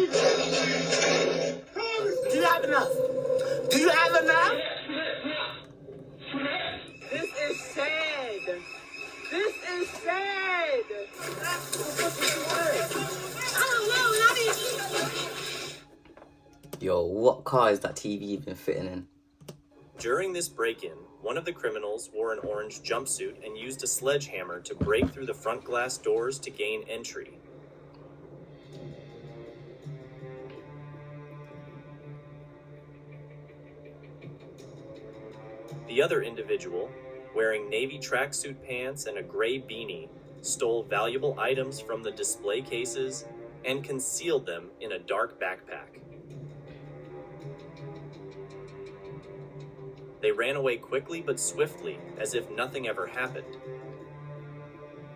Do you have enough? Do you have enough? This is sad. This is sad. I don't know. Yo, what car is that TV even fitting in? During this break-in, one of the criminals wore an orange jumpsuit and used a sledgehammer to break through the front glass doors to gain entry. The other individual, wearing navy tracksuit pants and a gray beanie, stole valuable items from the display cases and concealed them in a dark backpack. They ran away quickly but swiftly, as if nothing ever happened.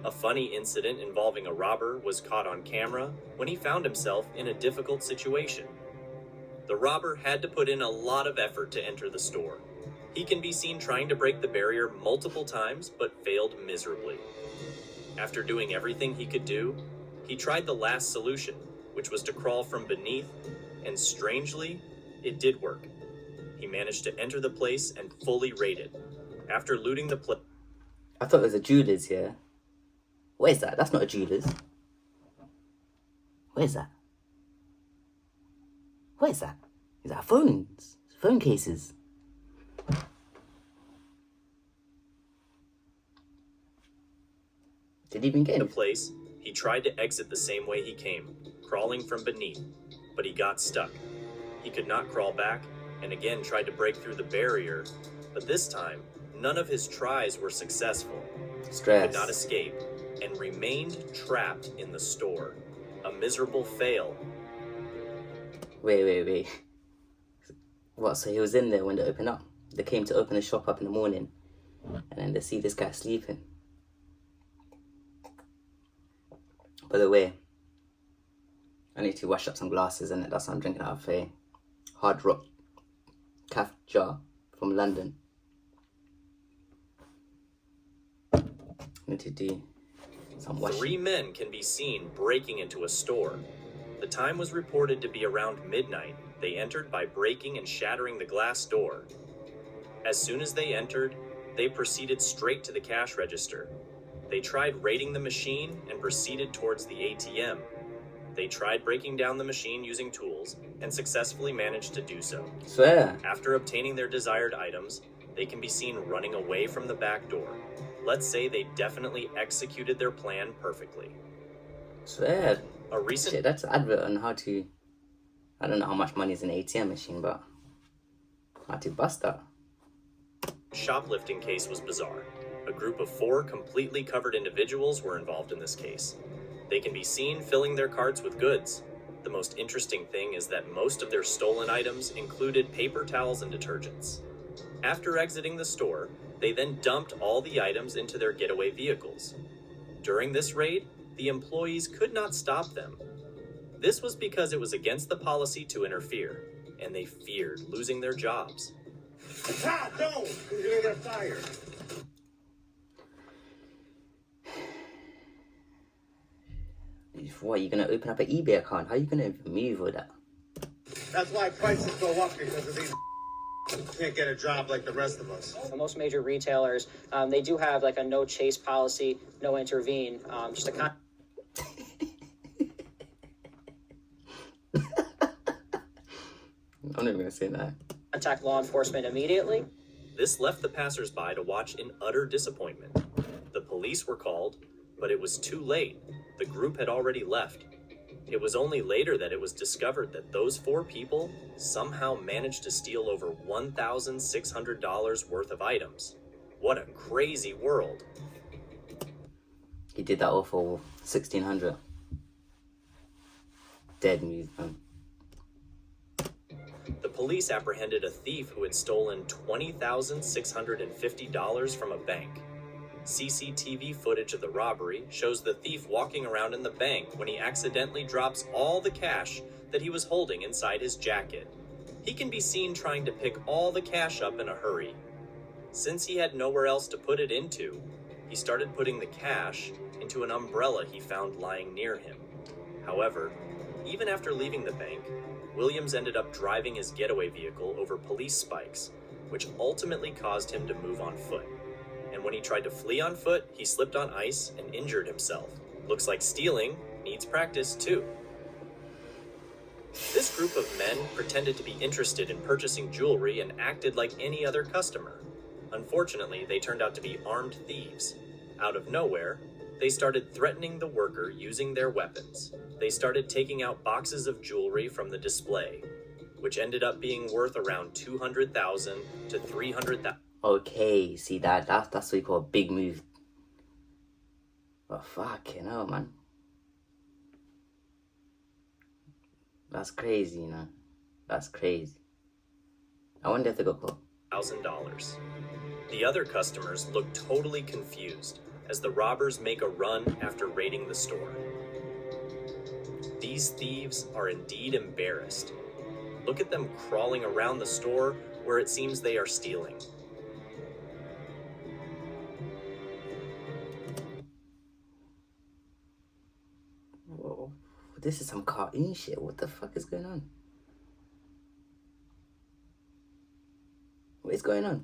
A funny incident involving a robber was caught on camera when he found himself in a difficult situation. The robber had to put in a lot of effort to enter the store. He can be seen trying to break the barrier multiple times, but failed miserably. After doing everything he could do, he tried the last solution, which was to crawl from beneath, and strangely, it did work. He managed to enter the place and fully raid it. After looting the place... I thought it was a jeweler's here. What is that? That's not a jeweler's. What is that? What is that? Is that phones? Phone cases? Did he even get in? The place, he tried to exit the same way he came, crawling from beneath, but he got stuck. He could not crawl back, and again tried to break through the barrier, but this time, none of his tries were successful. Stress. He could not escape, and remained trapped in the store. A miserable fail. Wait. What, so he was in there when they opened up? They came to open the shop up in the morning, and then they see this guy sleeping. By the way, I need to wash up some glasses, and that's what I'm drinking out of a Hard Rock Caf jar from London. I need to do some washing. 3 men can be seen breaking into a store. The time was reported to be around midnight. They entered by breaking and shattering the glass door. As soon as they entered, they proceeded straight to the cash register. They tried raiding the machine and proceeded towards the ATM. They tried breaking down the machine using tools and successfully managed to do so. Swear. After obtaining their desired items, they can be seen running away from the back door. Let's say they definitely executed their plan perfectly. Swear. A recent... Shit, that's an advert on how to... I don't know how much money is in an ATM machine, but... how to bust that. shoplifting case was bizarre. A group of 4 completely covered individuals were involved in this case. They can be seen filling their carts with goods. The most interesting thing is that most of their stolen items included paper towels and detergents. After exiting the store, they then dumped all the items into their getaway vehicles. During this raid, the employees could not stop them. This was because it was against the policy to interfere, and they feared losing their jobs. Ah, don't! You're gonna get fired. What, you're gonna open up an eBay account? How are you gonna move with that? That's why prices go up, because of these can't get a job like the rest of us. Most major retailers, they do have like a no chase policy, no intervene, just a I'm never gonna say that. contact law enforcement immediately. This left the passersby to watch in utter disappointment. The police were called, but it was too late. The group had already left. It was only later that it was discovered that those 4 people somehow managed to steal over $1,600 worth of items. What a crazy world. He did that all for 1,600. Dead news, man. The police apprehended a thief who had stolen $20,650 from a bank. CCTV footage of the robbery shows the thief walking around in the bank when he accidentally drops all the cash that he was holding inside his jacket. He can be seen trying to pick all the cash up in a hurry. Since he had nowhere else to put it into, he started putting the cash into an umbrella he found lying near him. However, Even after leaving the bank, Williams ended up driving his getaway vehicle over police spikes, which ultimately caused him to move on foot. And when he tried to flee on foot, he slipped on ice and injured himself. Looks like stealing needs practice too. This group of men pretended to be interested in purchasing jewelry and acted like any other customer. Unfortunately, they turned out to be armed thieves. Out of nowhere, they started threatening the worker using their weapons. They started taking out boxes of jewelry from the display, which ended up being worth around $200,000 to $300,000. Okay, see that's what you call a big move. But fucking hell, man. That's crazy, you know. That's crazy. I wonder if they got caught. $1,000. The other customers look totally confused as the robbers make a run after raiding the store. These thieves are indeed embarrassed. Look at them crawling around the store where it seems they are stealing. Whoa. This is some cartoon shit. What the fuck is going on? What is going on?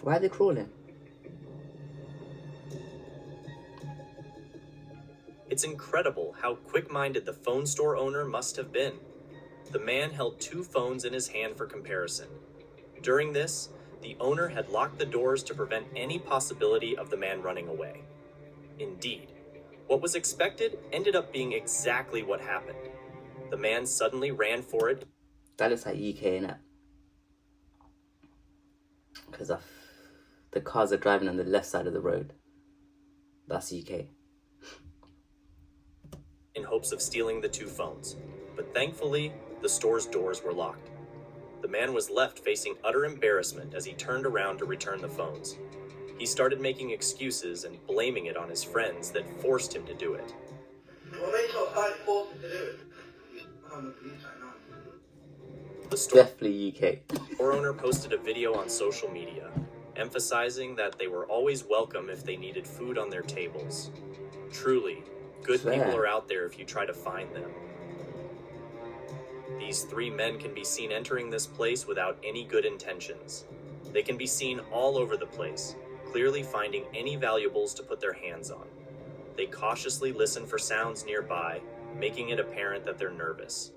Why are they crawling? It's incredible how quick-minded the phone store owner must have been. The man held 2 phones in his hand for comparison. During this, the owner had locked the doors to prevent any possibility of the man running away. Indeed, what was expected ended up being exactly what happened. The man suddenly ran for it. That looks like UK, innit? Because the cars are driving on the left side of the road. That's UK. In hopes of stealing the 2 phones, but thankfully, the store's doors were locked. The man was left facing utter embarrassment as he turned around to return the phones. He started making excuses and blaming it on his friends that forced him to do it. What makes you fight forced to do it? I'm the police right now. The store Definitely UK. owner posted a video on social media, emphasizing that they were always welcome if they needed food on their tables. Truly, good Fair. people are out there if you try to find them. These 3 men can be seen entering this place without any good intentions. They can be seen all over the place, clearly finding any valuables to put their hands on. They cautiously listen for sounds nearby, making it apparent that they're nervous.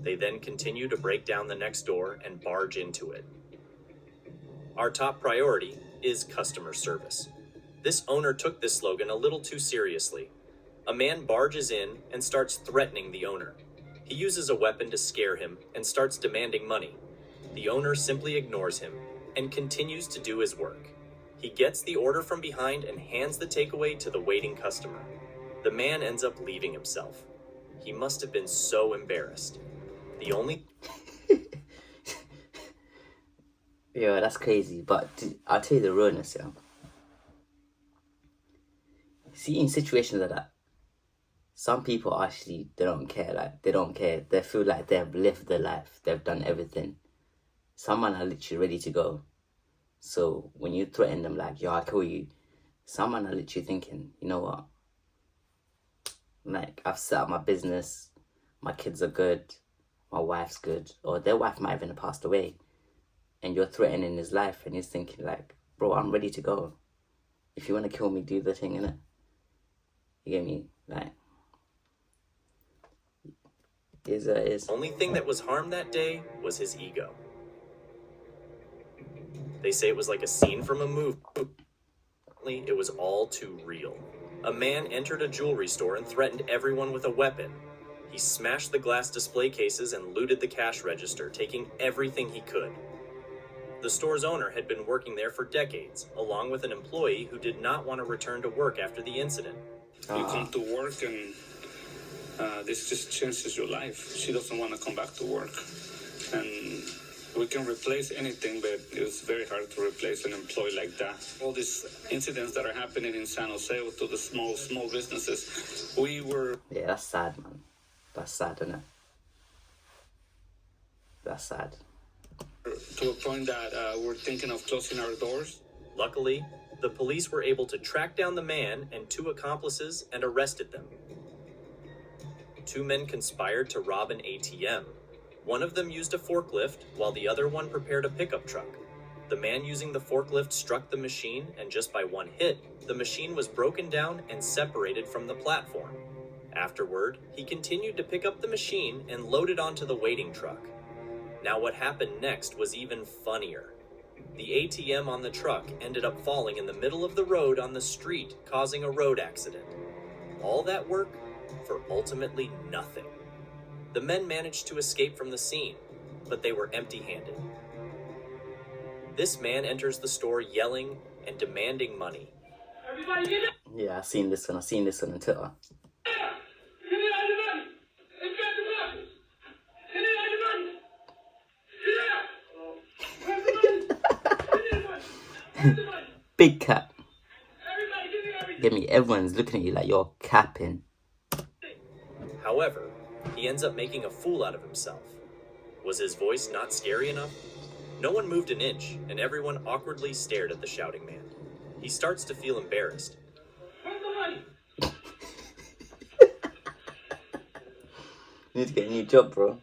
They then continue to break down the next door and barge into it. Our top priority is customer service. This owner took this slogan a little too seriously. A man barges in and starts threatening the owner. He uses a weapon to scare him and starts demanding money. The owner simply ignores him and continues to do his work. He gets the order from behind and hands the takeaway to the waiting customer. The man ends up leaving himself. He must have been so embarrassed. The only Yeah, that's crazy. But I'll tell you the realness, yeah. See, in situations like that, some people actually, they don't care. Like, they don't care. They feel like they've lived their life. They've done everything. Someone are literally ready to go. So when you threaten them like, yo, I'll kill you, someone are literally thinking, you know what? Like, I've set up my business. My kids are good. My wife's good. Or their wife might have even passed away. And you're threatening his life. And he's thinking like, bro, I'm ready to go. If you want to kill me, do the thing, innit? You get me? Like, is only thing that was harmed that day was his ego. They say it was like a scene from a movie. It was all too real. A man entered a jewelry store and threatened everyone with a weapon. He smashed the glass display cases and looted the cash register, taking everything he could. The store's owner had been working there for decades, along with an employee who did not want to return to work after the incident. You come to work and this just changes your life. She doesn't want to come back to work. And we can replace anything, but it's very hard to replace an employee like that. All these incidents that are happening in San Jose to the small businesses, Yeah, that's sad, man. That's sad, isn't it? That's sad. to a point that we're thinking of closing our doors. Luckily, the police were able to track down the man and 2 accomplices and arrested them. 2 men conspired to rob an ATM. One of them used a forklift, while the other one prepared a pickup truck. The man using the forklift struck the machine, and just by one hit, the machine was broken down and separated from the platform. Afterward, he continued to pick up the machine and load it onto the waiting truck. Now what happened next was even funnier. The ATM on the truck ended up falling in the middle of the road on the street, causing a road accident. All that work for ultimately nothing. The men managed to escape from the scene, but they were empty-handed. This man enters the store yelling and demanding money. Yeah, I seen this one on Twitter. Big cap. Get me, everyone's looking at you like you're capping. However, he ends up making a fool out of himself. Was his voice not scary enough? No one moved an inch, and everyone awkwardly stared at the shouting man. He starts to feel embarrassed. You need to get a new job, bro.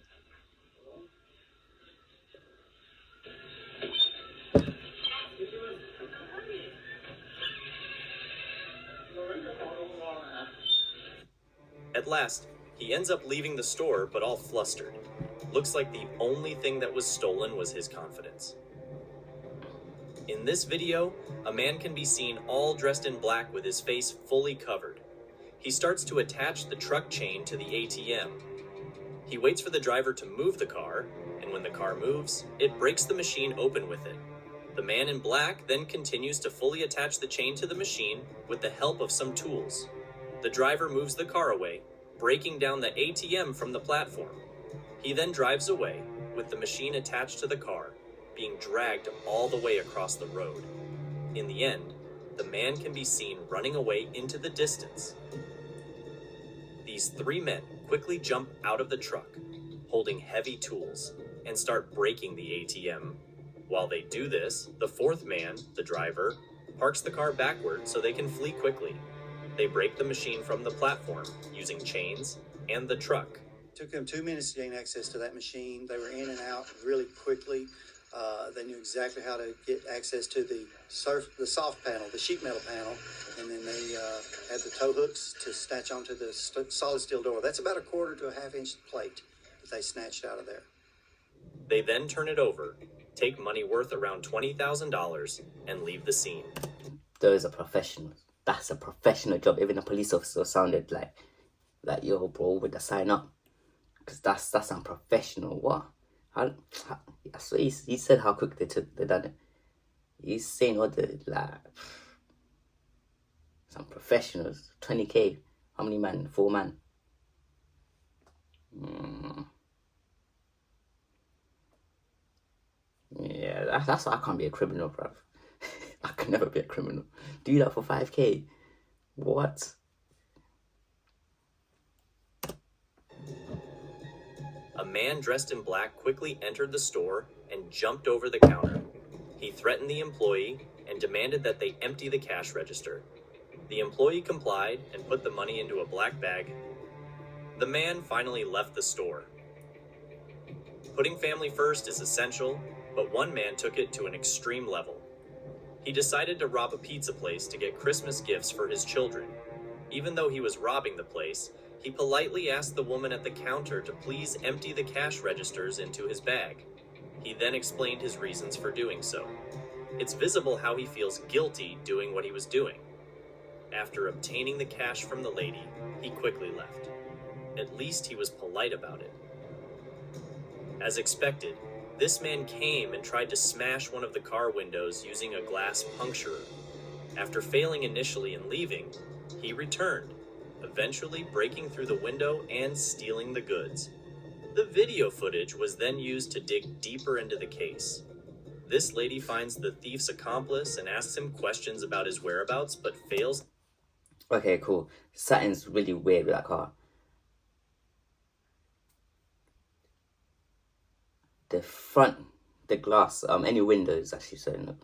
At last, he ends up leaving the store, but all flustered. Looks like the only thing that was stolen was his confidence. In this video, a man can be seen all dressed in black with his face fully covered. He starts to attach the truck chain to the ATM. He waits for the driver to move the car, and when the car moves, it breaks the machine open with it. The man in black then continues to fully attach the chain to the machine with the help of some tools. The driver moves the car away, breaking down the ATM from the platform. He then drives away with the machine attached to the car, being dragged all the way across the road. In the end, the man can be seen running away into the distance. These 3 men quickly jump out of the truck, holding heavy tools, and start breaking the ATM. While they do this, the 4th man, the driver, parks the car backward so they can flee quickly. They break the machine from the platform using chains and the truck. Took them 2 minutes to gain access to that machine. They were in and out really quickly. They knew exactly how to get access to the soft panel, the sheet metal panel, and then they had the tow hooks to snatch onto the solid steel door. That's about a 1/4 to a 1/2 inch plate that they snatched out of there. They then turn it over, take money worth around $20,000, and leave the scene. Those are professionals. That's a professional job. Even a police officer sounded like yo, bro, with the sign up. Because that's unprofessional. What? How, I swear he said how quick they done it. He's saying all the, like, some professionals. 20K. How many man? 4 man. Yeah, that's why I can't be a criminal, bruv. I could never be a criminal. Do that for 5K. What? A man dressed in black quickly entered the store and jumped over the counter. He threatened the employee and demanded that they empty the cash register. The employee complied and put the money into a black bag. The man finally left the store. Putting family first is essential, but one man took it to an extreme level. He decided to rob a pizza place to get Christmas gifts for his children. Even though he was robbing the place, he politely asked the woman at the counter to please empty the cash registers into his bag. He then explained his reasons for doing so. It's visible how he feels guilty doing what he was doing. After obtaining the cash from the lady, he quickly left. At least he was polite about it. As expected, this man came and tried to smash one of the car windows using a glass puncturer. After failing initially and leaving, he returned eventually breaking through the window and stealing the goods. The video footage was then used to dig deeper into the case. This lady finds the thief's accomplice and asks him questions about his whereabouts, but fails. Okay, cool. Something's really weird with that car. The front, the glass, any windows, actually, sorry, no.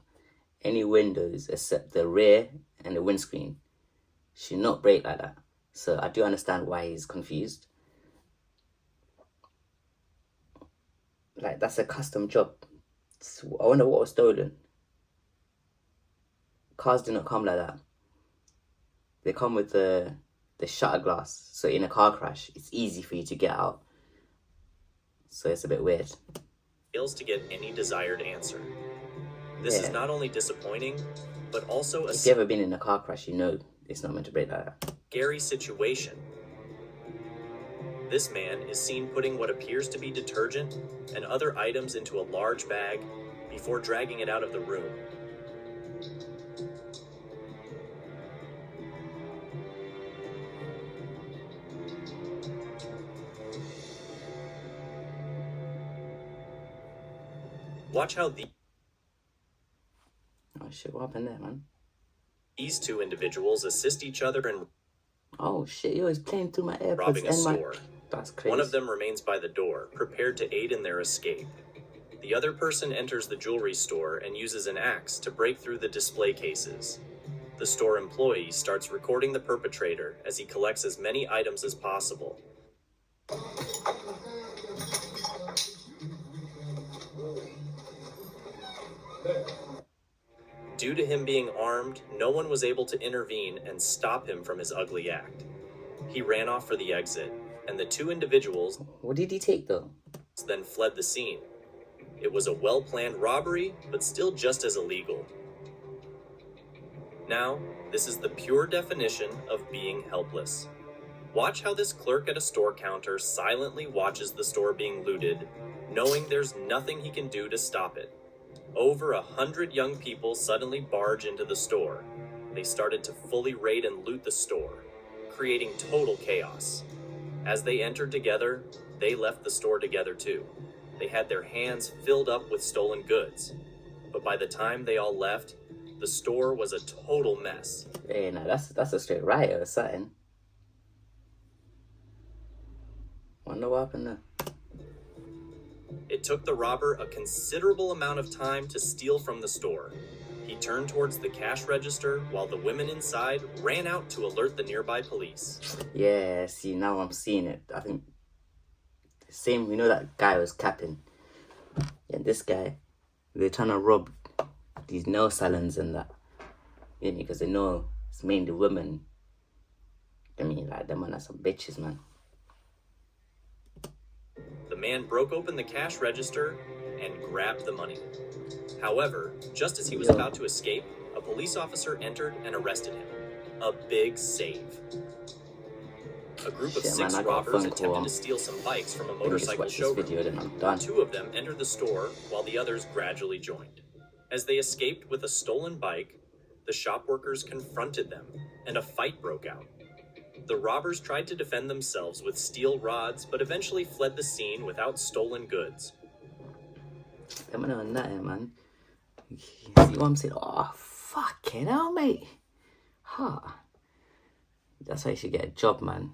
Any windows except the rear and the windscreen should not break like that. So I do understand why he's confused. Like, that's a custom job. So I wonder what was stolen. Cars do not come like that. They come with the shutter glass. So in a car crash, it's easy for you to get out. So it's a bit weird. Fails to get any desired answer. This is not only disappointing, but also a If you've ever been in a car crash, you know it's not meant to break like that. scary situation. This man is seen putting what appears to be detergent and other items into a large bag before dragging it out of the room. Watch how Oh shit, what happened there, man? these two individuals assist each other in Oh shit, yo, it's playing through my AirPods robbing a and my... store. That's crazy. One of them remains by the door, prepared to aid in their escape. The other person enters the jewelry store and uses an axe to break through the display cases. The store employee starts recording the perpetrator as he collects as many items as possible. Due to him being armed, no one was able to intervene and stop him from his ugly act. He ran off for the exit, and the two individuals What did he take though? then fled the scene. It was a well-planned robbery, but still just as illegal. Now, this is the pure definition of being helpless. Watch how this clerk at a store counter silently watches the store being looted, knowing there's nothing he can do to stop it. Over 100 young people suddenly barge into the store. They started to fully raid and loot the store, creating total chaos. As they entered together, they left the store together too. They had their hands filled up with stolen goods. But by the time they all left, the store was a total mess. Hey, now that's a straight riot or something. Wonder what happened there. It took the robber a considerable amount of time to steal from the store. He turned towards the cash register while the women inside ran out to alert the nearby police. Yeah, see, now I'm seeing it. I think same, you know, that guy was capping. And this guy, they're trying to rob these nail salons and that. You know, because they know it's mainly women. I mean, like, them man are some bitches, man. The man broke open the cash register and grabbed the money. However, just as he was about to escape, a police officer entered and arrested him. A big save. A group of Shit, 6 man, I got a robbers phone attempted call. to steal some bikes from a Let me just motorcycle watch this showroom. video, then I'm done. 2 of them entered the store while the others gradually joined. As they escaped with a stolen bike, the shop workers confronted them, and a fight broke out. The robbers tried to defend themselves with steel rods, but eventually fled the scene without stolen goods. Them man are nothing, man. You see what I'm saying? Oh, fucking hell, mate. Huh. That's why you should get a job, man.